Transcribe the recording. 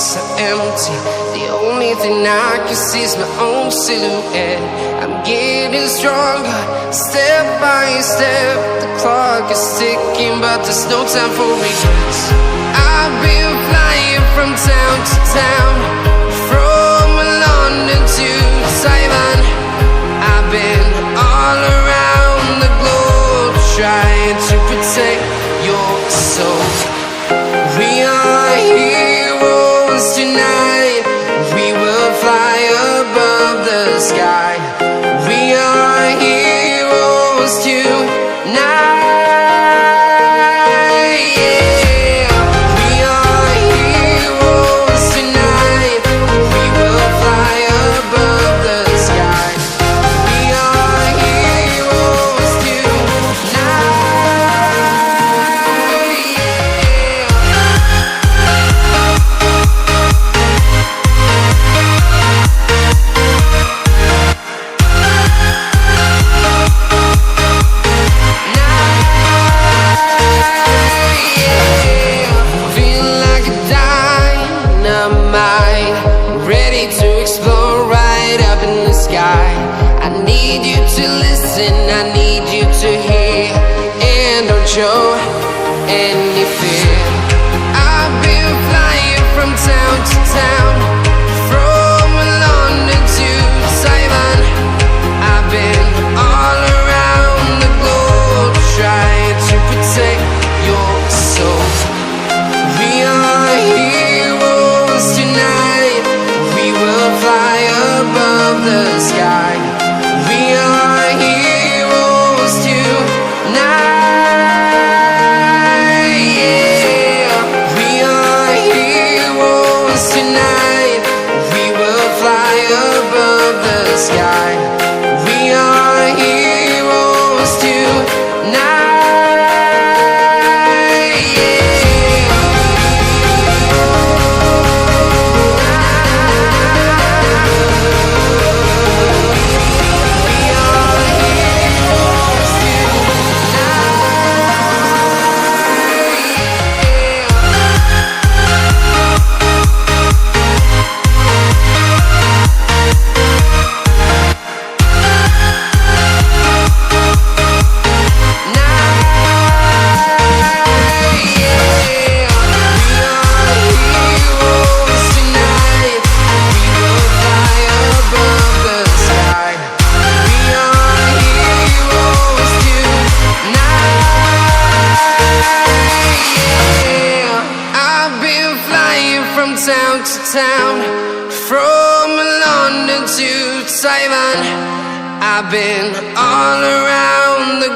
so empty. The only thing I can see is my own silhouette. I'm getting stronger, step by step. The clock is ticking, but there's no time for regrets. I've been flying from town to town, from London to Taiwan. I've been all around the globe, trying to protect your soul. We are heroes tonight. We will fly above the sky. We are heroes tonight. Yeah. We are heroes tonight. We will fly above the sky. We are heroes tonight. To explore right up in the sky. I need you to listen, I need you to hear, and don't show any fear. I've been flying from town to town, from London to Taiwan. I've been all around the globe, trying to protect your soul. We are heroes tonight. We will fly above the sky. We are heroes tonight. Yeah. We are heroes tonight. We will fly above the sky. We are heroes tonight. From town to town, from London to Taiwan. I've been all around the